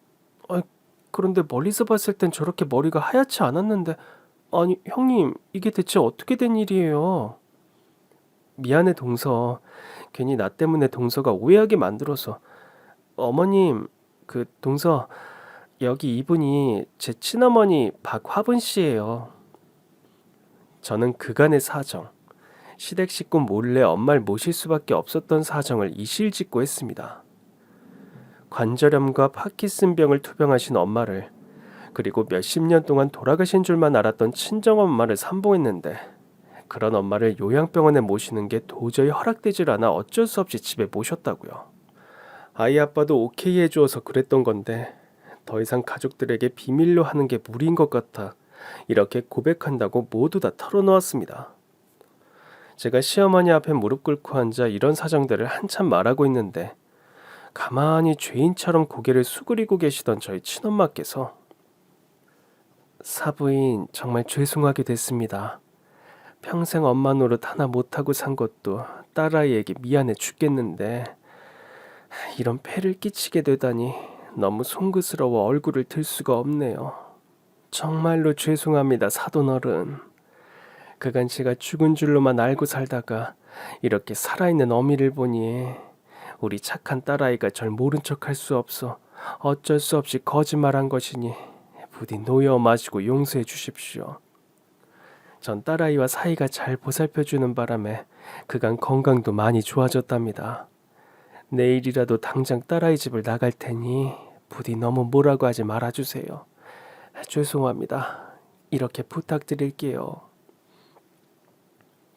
그런데 멀리서 봤을 땐 저렇게 머리가 하얗지 않았는데... 아니 형님 이게 대체 어떻게 된 일이에요? 미안해 동서. 괜히 나 때문에 동서가 오해하게 만들어서. 어머님, 그 동서, 여기 이분이 제 친어머니 박화분 씨예요. 저는 그간의 사정, 시댁 식구 몰래 엄마를 모실 수밖에 없었던 사정을 이실직고 했습니다. 관절염과 파킨슨병을 투병하신 엄마를, 그리고 몇십 년 동안 돌아가신 줄만 알았던 친정엄마를 삼봉했는데 그런 엄마를 요양병원에 모시는 게 도저히 허락되질 않아 어쩔 수 없이 집에 모셨다고요. 아이 아빠도 오케이 해주어서 그랬던 건데 더 이상 가족들에게 비밀로 하는 게 무리인 것 같아 이렇게 고백한다고 모두 다 털어놓았습니다. 제가 시어머니 앞에 무릎 꿇고 앉아 이런 사정들을 한참 말하고 있는데 가만히 죄인처럼 고개를 수그리고 계시던 저희 친엄마께서 사부인 정말 죄송하게 됐습니다. 평생 엄마 노릇 하나 못하고 산 것도 딸아이에게 미안해 죽겠는데 이런 폐를 끼치게 되다니 너무 송구스러워 얼굴을 들 수가 없네요. 정말로 죄송합니다 사돈어른. 그간 제가 죽은 줄로만 알고 살다가 이렇게 살아있는 어미를 보니 우리 착한 딸아이가 절 모른 척할 수 없어 어쩔 수 없이 거짓말한 것이니 부디 놓여 마시고 용서해 주십시오. 전 딸아이와 사이가 잘 보살펴주는 바람에 그간 건강도 많이 좋아졌답니다. 내일이라도 당장 딸아이 집을 나갈 테니 부디 너무 뭐라고 하지 말아주세요. 죄송합니다. 이렇게 부탁드릴게요.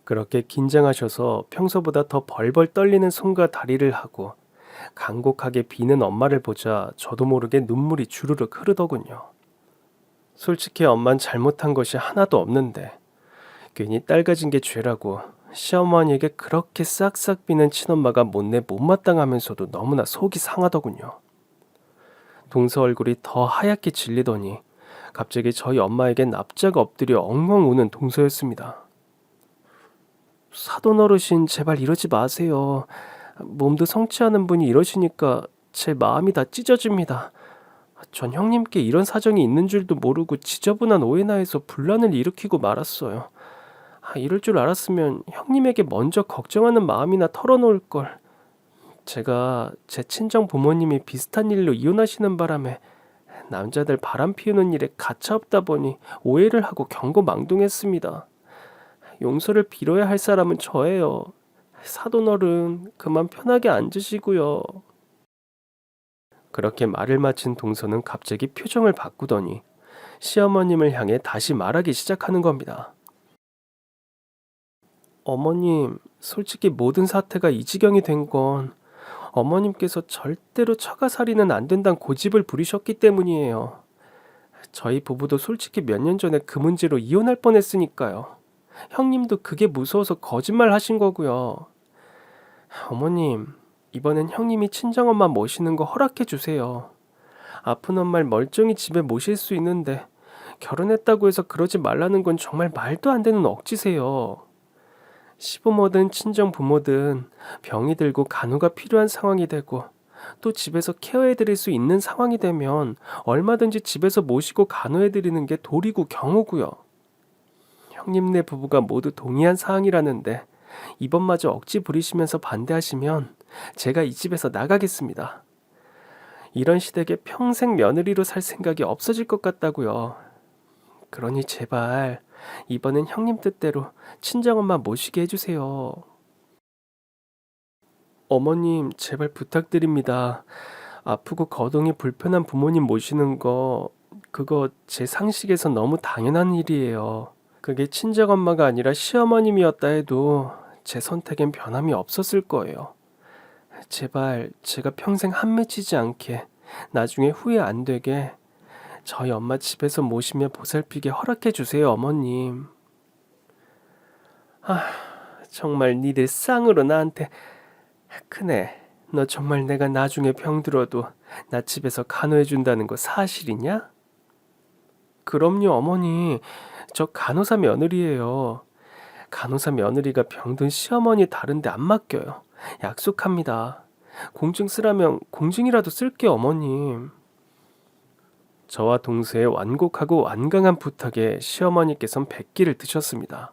그렇게 긴장하셔서 평소보다 더 벌벌 떨리는 손과 다리를 하고 간곡하게 비는 엄마를 보자 저도 모르게 눈물이 주르륵 흐르더군요. 솔직히 엄만 잘못한 것이 하나도 없는데 괜히 딸 가진 게 죄라고 시어머니에게 그렇게 싹싹 비는 친엄마가 못내 못마땅하면서도 너무나 속이 상하더군요. 동서 얼굴이 더 하얗게 질리더니 갑자기 저희 엄마에게 납작 엎드려 엉엉 우는 동서였습니다. 사돈 어르신 제발 이러지 마세요. 몸도 성취하는 분이 이러시니까 제 마음이 다 찢어집니다. 전 형님께 이런 사정이 있는 줄도 모르고 지저분한 오해나 해서 분란을 일으키고 말았어요. 이럴 줄 알았으면 형님에게 먼저 걱정하는 마음이나 털어놓을 걸. 제가 제 친정 부모님이 비슷한 일로 이혼하시는 바람에 남자들 바람 피우는 일에 가차없다 보니 오해를 하고 경고망동했습니다. 용서를 빌어야 할 사람은 저예요. 사돈어른 그만 편하게 앉으시고요. 그렇게 말을 마친 동서는 갑자기 표정을 바꾸더니 시어머님을 향해 다시 말하기 시작하는 겁니다. 어머님, 솔직히 모든 사태가 이 지경이 된 건 어머님께서 절대로 처가살이는 안 된다는 고집을 부리셨기 때문이에요. 저희 부부도 솔직히 몇 년 전에 그 문제로 이혼할 뻔했으니까요. 형님도 그게 무서워서 거짓말 하신 거고요. 어머님, 이번엔 형님이 친정엄마 모시는 거 허락해 주세요. 아픈 엄마를 멀쩡히 집에 모실 수 있는데 결혼했다고 해서 그러지 말라는 건 정말 말도 안 되는 억지세요. 시부모든 친정 부모든 병이 들고 간호가 필요한 상황이 되고 또 집에서 케어해 드릴 수 있는 상황이 되면 얼마든지 집에서 모시고 간호해 드리는 게 도리고 경우고요. 형님네 부부가 모두 동의한 사항이라는데 이번마저 억지 부리시면서 반대하시면 제가 이 집에서 나가겠습니다. 이런 시댁에 평생 며느리로 살 생각이 없어질 것 같다고요. 그러니 제발 이번엔 형님 뜻대로 친정엄마 모시게 해주세요. 어머님, 제발 부탁드립니다. 아프고 거동이 불편한 부모님 모시는 거 그거 제 상식에서 너무 당연한 일이에요. 그게 친정엄마가 아니라 시어머님이었다 해도 제 선택엔 변함이 없었을 거예요. 제발 제가 평생 한 맺히지 않게 나중에 후회 안 되게 저희 엄마 집에서 모시며 보살피게 허락해 주세요, 어머님. 아, 정말 니들 쌍으로 나한테 크네. 너 정말 내가 나중에 병들어도 나 집에서 간호해 준다는 거 사실이냐? 그럼요, 어머니. 저 간호사 며느리예요. 간호사 며느리가 병든 시어머니 다른데 안 맡겨요. 약속합니다. 공증 쓰라면 공증이라도 쓸게요, 어머님. 저와 동서의 완곡하고 완강한 부탁에 시어머니께선 백기를 드셨습니다.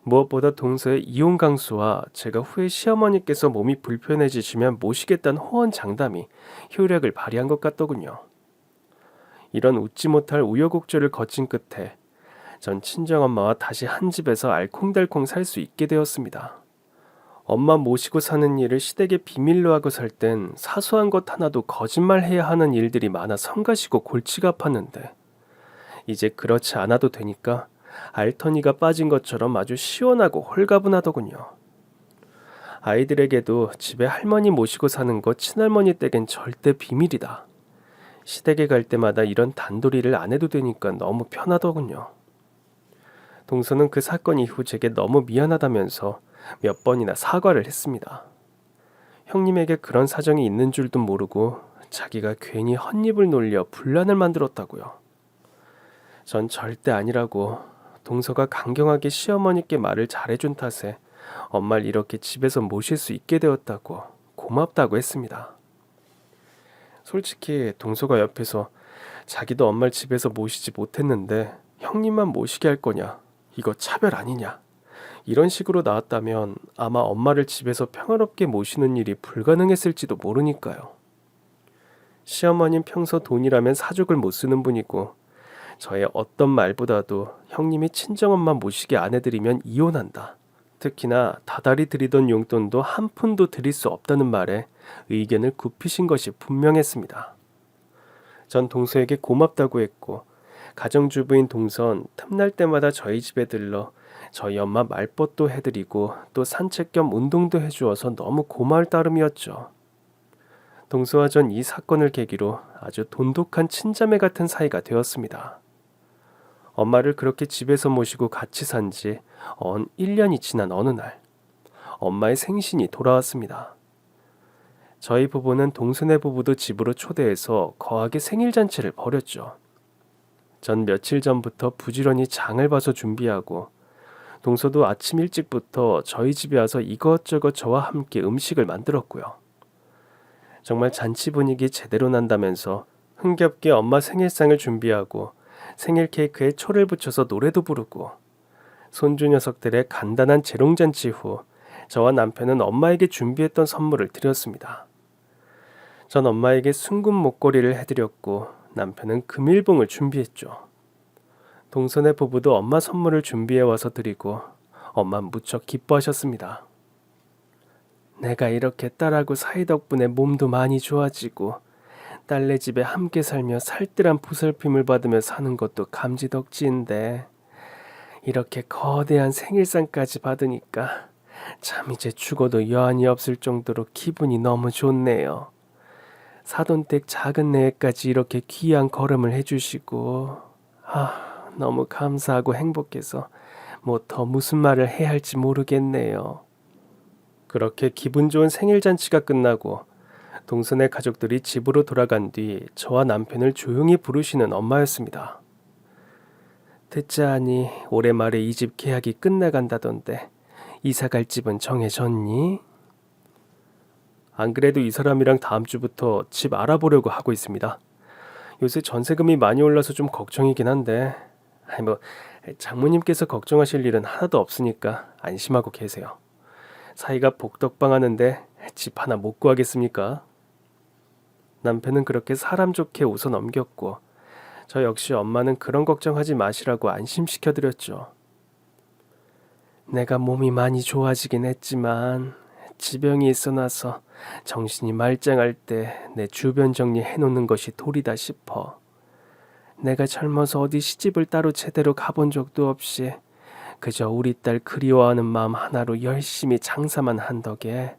무엇보다 동서의 이혼 강수와 제가 후에 시어머니께서 몸이 불편해지시면 모시겠다는 호언 장담이 효력을 발휘한 것 같더군요. 이런 웃지 못할 우여곡절을 거친 끝에 전 친정엄마와 다시 한 집에서 알콩달콩 살 수 있게 되었습니다. 엄마 모시고 사는 일을 시댁에 비밀로 하고 살 땐 사소한 것 하나도 거짓말해야 하는 일들이 많아 성가시고 골치가 아팠는데 이제 그렇지 않아도 되니까 알터니가 빠진 것처럼 아주 시원하고 홀가분하더군요. 아이들에게도 집에 할머니 모시고 사는 거 친할머니 댁엔 절대 비밀이다. 시댁에 갈 때마다 이런 단도리를 안 해도 되니까 너무 편하더군요. 동서는 그 사건 이후 제게 너무 미안하다면서 몇 번이나 사과를 했습니다. 형님에게 그런 사정이 있는 줄도 모르고 자기가 괜히 헛입을 놀려 분란을 만들었다고요. 전 절대 아니라고 동서가 강경하게 시어머니께 말을 잘해준 탓에 엄마를 이렇게 집에서 모실 수 있게 되었다고 고맙다고 했습니다. 솔직히 동서가 옆에서 자기도 엄마를 집에서 모시지 못했는데 형님만 모시게 할 거냐? 이거 차별 아니냐? 이런 식으로 나왔다면 아마 엄마를 집에서 평화롭게 모시는 일이 불가능했을지도 모르니까요. 시어머님 평소 돈이라면 사족을 못 쓰는 분이고 저의 어떤 말보다도 형님이 친정엄마 모시게 안 해드리면 이혼한다. 특히나 다달이 드리던 용돈도 한 푼도 드릴 수 없다는 말에 의견을 굽히신 것이 분명했습니다. 전 동서에게 고맙다고 했고 가정주부인 동선 틈날 때마다 저희 집에 들러 저희 엄마 말벗도 해드리고 또 산책 겸 운동도 해주어서 너무 고마울 따름이었죠. 동서와 전 이 사건을 계기로 아주 돈독한 친자매 같은 사이가 되었습니다. 엄마를 그렇게 집에서 모시고 같이 산 지 1년이 지난 어느 날 엄마의 생신이 돌아왔습니다. 저희 부부는 동서네 부부도 집으로 초대해서 거하게 생일잔치를 벌였죠. 전 며칠 전부터 부지런히 장을 봐서 준비하고 동서도 아침 일찍부터 저희 집에 와서 이것저것 저와 함께 음식을 만들었고요. 정말 잔치 분위기 제대로 난다면서 흥겹게 엄마 생일상을 준비하고 생일 케이크에 초를 붙여서 노래도 부르고 손주 녀석들의 간단한 재롱잔치 후 저와 남편은 엄마에게 준비했던 선물을 드렸습니다. 전 엄마에게 순금 목걸이를 해드렸고 남편은 금일봉을 준비했죠. 동선의 부부도 엄마 선물을 준비해와서 드리고 엄마 무척 기뻐하셨습니다. 내가 이렇게 딸하고 사이 덕분에 몸도 많이 좋아지고 딸네 집에 함께 살며 살뜰한 보살핌을 받으며 사는 것도 감지덕지인데 이렇게 거대한 생일상까지 받으니까 참 이제 죽어도 여한이 없을 정도로 기분이 너무 좋네요. 사돈댁 작은 내외까지 이렇게 귀한 걸음을 해주시고 너무 감사하고 행복해서 뭐 더 무슨 말을 해야 할지 모르겠네요. 그렇게 기분 좋은 생일잔치가 끝나고 동선의 가족들이 집으로 돌아간 뒤 저와 남편을 조용히 부르시는 엄마였습니다. 듣자하니 올해 말에 이 집 계약이 끝나간다던데 이사 갈 집은 정해졌니? 안 그래도 이 사람이랑 다음 주부터 집 알아보려고 하고 있습니다. 요새 전세금이 많이 올라서 좀 걱정이긴 한데 장모님께서 걱정하실 일은 하나도 없으니까 안심하고 계세요. 사이가 복덕방하는데 집 하나 못 구하겠습니까? 남편은 그렇게 사람 좋게 웃어 넘겼고 저 역시 엄마는 그런 걱정하지 마시라고 안심시켜드렸죠. 내가 몸이 많이 좋아지긴 했지만 지병이 있어 나서 정신이 말짱할 때 내 주변 정리해놓는 것이 도리다 싶어. 내가 젊어서 어디 시집을 따로 제대로 가본 적도 없이 그저 우리 딸 그리워하는 마음 하나로 열심히 장사만 한 덕에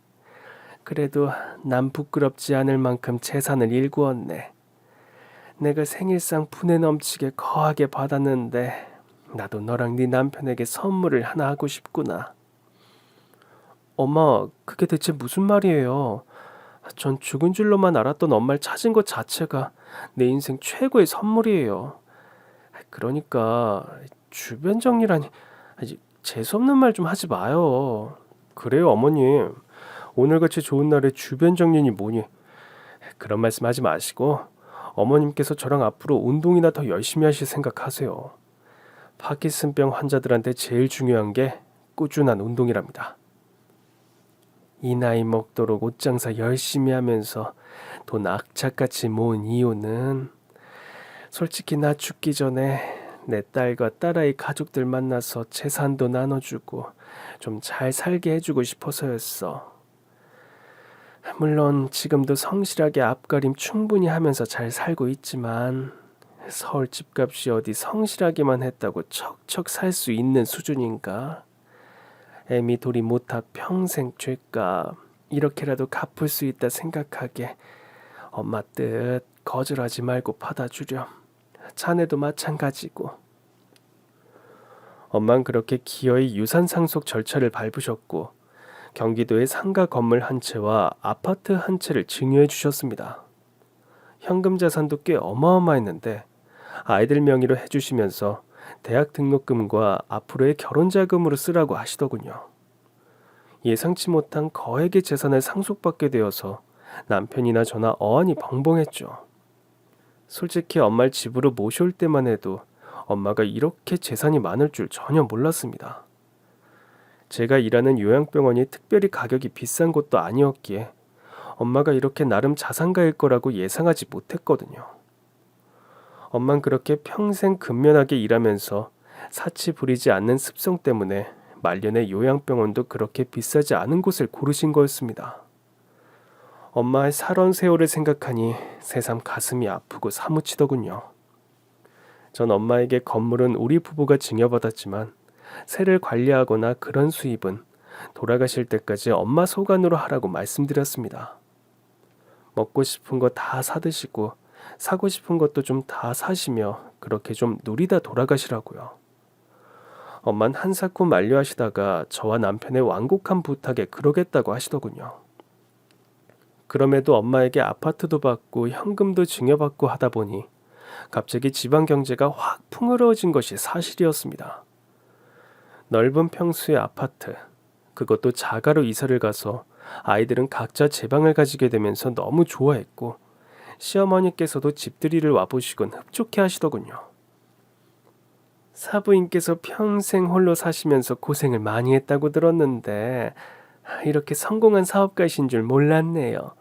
그래도 남 부끄럽지 않을 만큼 재산을 일구었네. 내가 생일상 분에 넘치게 거하게 받았는데 나도 너랑 네 남편에게 선물을 하나 하고 싶구나. 엄마, 그게 대체 무슨 말이에요? 전 죽은 줄로만 알았던 엄마를 찾은 것 자체가 내 인생 최고의 선물이에요. 그러니까 주변 정리라니 재수없는 말 좀 하지 마요. 그래요, 어머님. 오늘같이 좋은 날에 주변 정리니 뭐니. 그런 말씀 하지 마시고 어머님께서 저랑 앞으로 운동이나 더 열심히 하실 생각하세요. 파킨슨병 환자들한테 제일 중요한 게 꾸준한 운동이랍니다. 이 나이 먹도록 옷장사 열심히 하면서 돈 악착같이 모은 이유는 솔직히 나 죽기 전에 내 딸과 딸아이 가족들 만나서 재산도 나눠주고 좀 잘 살게 해주고 싶어서였어. 물론 지금도 성실하게 앞가림 충분히 하면서 잘 살고 있지만 서울 집값이 어디 성실하게만 했다고 척척 살 수 있는 수준인가? 애미 돌이 못하 평생 죄값 이렇게라도 갚을 수 있다 생각하게 엄마 뜻 거절하지 말고 받아주렴. 자네도 마찬가지고. 엄만 그렇게 기어이 유산 상속 절차를 밟으셨고 경기도의 상가 건물 한 채와 아파트 한 채를 증여해 주셨습니다. 현금 자산도 꽤 어마어마했는데 아이들 명의로 해주시면서 대학 등록금과 앞으로의 결혼 자금으로 쓰라고 하시더군요. 예상치 못한 거액의 재산을 상속받게 되어서 남편이나 저나 어안이 벙벙했죠. 솔직히 엄마를 집으로 모셔올 때만 해도 엄마가 이렇게 재산이 많을 줄 전혀 몰랐습니다. 제가 일하는 요양병원이 특별히 가격이 비싼 곳도 아니었기에 엄마가 이렇게 나름 자산가일 거라고 예상하지 못했거든요. 엄만 그렇게 평생 근면하게 일하면서 사치 부리지 않는 습성 때문에 말년의 요양병원도 그렇게 비싸지 않은 곳을 고르신 거였습니다. 엄마의 살원 세월을 생각하니 새삼 가슴이 아프고 사무치더군요. 전 엄마에게 건물은 우리 부부가 증여받았지만 세를 관리하거나 그런 수입은 돌아가실 때까지 엄마 소관으로 하라고 말씀드렸습니다. 먹고 싶은 거 다 사드시고 사고 싶은 것도 좀 다 사시며 그렇게 좀 누리다 돌아가시라고요. 엄만 한사코 만류하시다가 저와 남편의 완곡한 부탁에 그러겠다고 하시더군요. 그럼에도 엄마에게 아파트도 받고 현금도 증여받고 하다 보니 갑자기 집안 경제가 확 풍요로워진 것이 사실이었습니다. 넓은 평수의 아파트, 그것도 자가로 이사를 가서 아이들은 각자 제 방을 가지게 되면서 너무 좋아했고 시어머니께서도 집들이를 와보시곤 흡족해 하시더군요. 사부인께서 평생 홀로 사시면서 고생을 많이 했다고 들었는데 이렇게 성공한 사업가이신 줄 몰랐네요.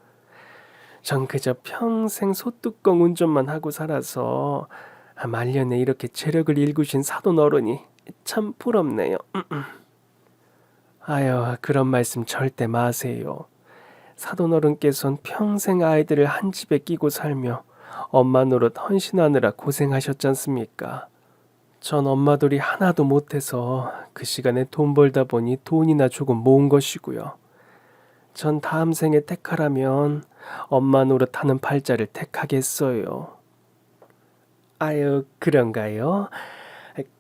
전 그저 평생 소뚜껑 운전만 하고 살아서 말년에 이렇게 재력을 일구신 사돈 어른이 참 부럽네요. 아유, 그런 말씀 절대 마세요. 사돈 어른께서는 평생 아이들을 한 집에 끼고 살며 엄마 노릇 헌신하느라 고생하셨잖습니까? 전 엄마들이 하나도 못해서 그 시간에 돈 벌다 보니 돈이나 조금 모은 것이고요. 전 다음 생에 택하라면 엄마 노릇하는 팔자를 택하겠어요. 아유, 그런가요?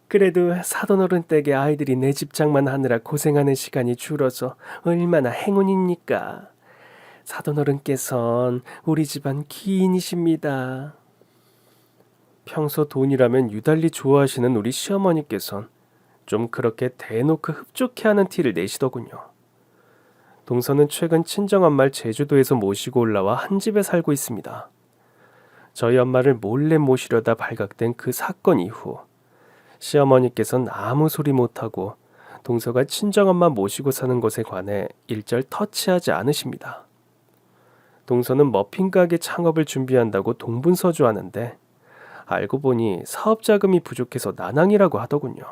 그래도 사돈어른 댁에 아이들이 내 집장만 하느라 고생하는 시간이 줄어서 얼마나 행운입니까? 사돈어른께선 우리 집안 기인이십니다. 평소 돈이라면 유달리 좋아하시는 우리 시어머니께선 좀 그렇게 대놓고 흡족해하는 티를 내시더군요. 동서는 최근 친정엄마를 제주도에서 모시고 올라와 한 집에 살고 있습니다. 저희 엄마를 몰래 모시려다 발각된 그 사건 이후 시어머니께서는 아무 소리 못하고 동서가 친정엄마 모시고 사는 것에 관해 일절 터치하지 않으십니다. 동서는 머핀 가게 창업을 준비한다고 동분서주하는데 알고 보니 사업 자금이 부족해서 난항이라고 하더군요.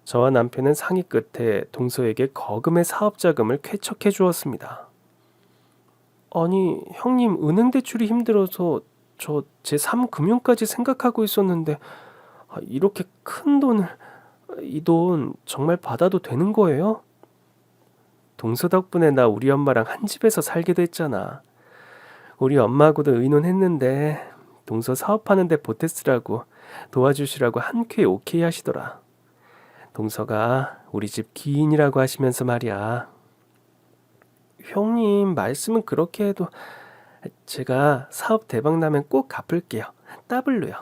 저와 남편은 상의 끝에 동서에게 거금의 사업 자금을 쾌척해 주었습니다. 아니, 형님 은행 대출이 힘들어서 저 제3금융까지 생각하고 있었는데 이렇게 큰 돈을, 이 돈 정말 받아도 되는 거예요? 동서 덕분에 나 우리 엄마랑 한 집에서 살게 됐잖아. 우리 엄마하고도 의논했는데 동서 사업하는데 보태 쓰라고 도와주시라고 한쾌 오케이 하시더라. 동서가 우리 집 기인이라고 하시면서 말이야. 형님 말씀은 그렇게 해도 제가 사업 대박 나면 꼭 갚을게요. 더블로요.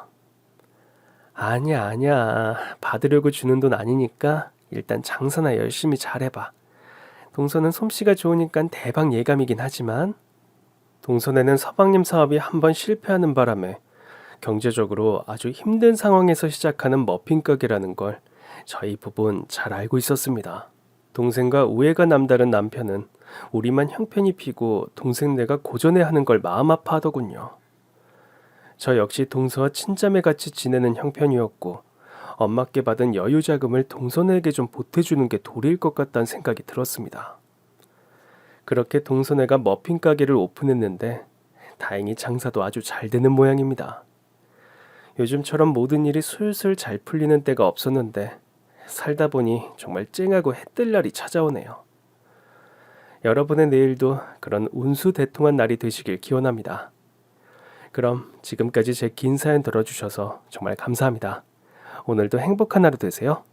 아니야. 받으려고 주는 돈 아니니까 일단 장사나 열심히 잘해봐. 동서는 솜씨가 좋으니까 대박 예감이긴 하지만 동서네는 서방님 사업이 한번 실패하는 바람에 경제적으로 아주 힘든 상황에서 시작하는 머핀 가게라는 걸 저희 부부는 잘 알고 있었습니다. 동생과 우애가 남다른 남편은 우리만 형편이 피고 동생네가 고전해 하는 걸 마음 아파하더군요. 저 역시 동서와 친자매같이 지내는 형편이었고 엄마께 받은 여유 자금을 동서네에게 좀 보태주는 게 도리일 것 같다는 생각이 들었습니다. 그렇게 동서네가 머핀 가게를 오픈했는데 다행히 장사도 아주 잘 되는 모양입니다. 요즘처럼 모든 일이 술술 잘 풀리는 때가 없었는데 살다 보니 정말 쨍하고 해뜰 날이 찾아오네요. 여러분의 내일도 그런 운수대통한 날이 되시길 기원합니다. 그럼 지금까지 제 긴 사연 들어주셔서 정말 감사합니다. 오늘도 행복한 하루 되세요.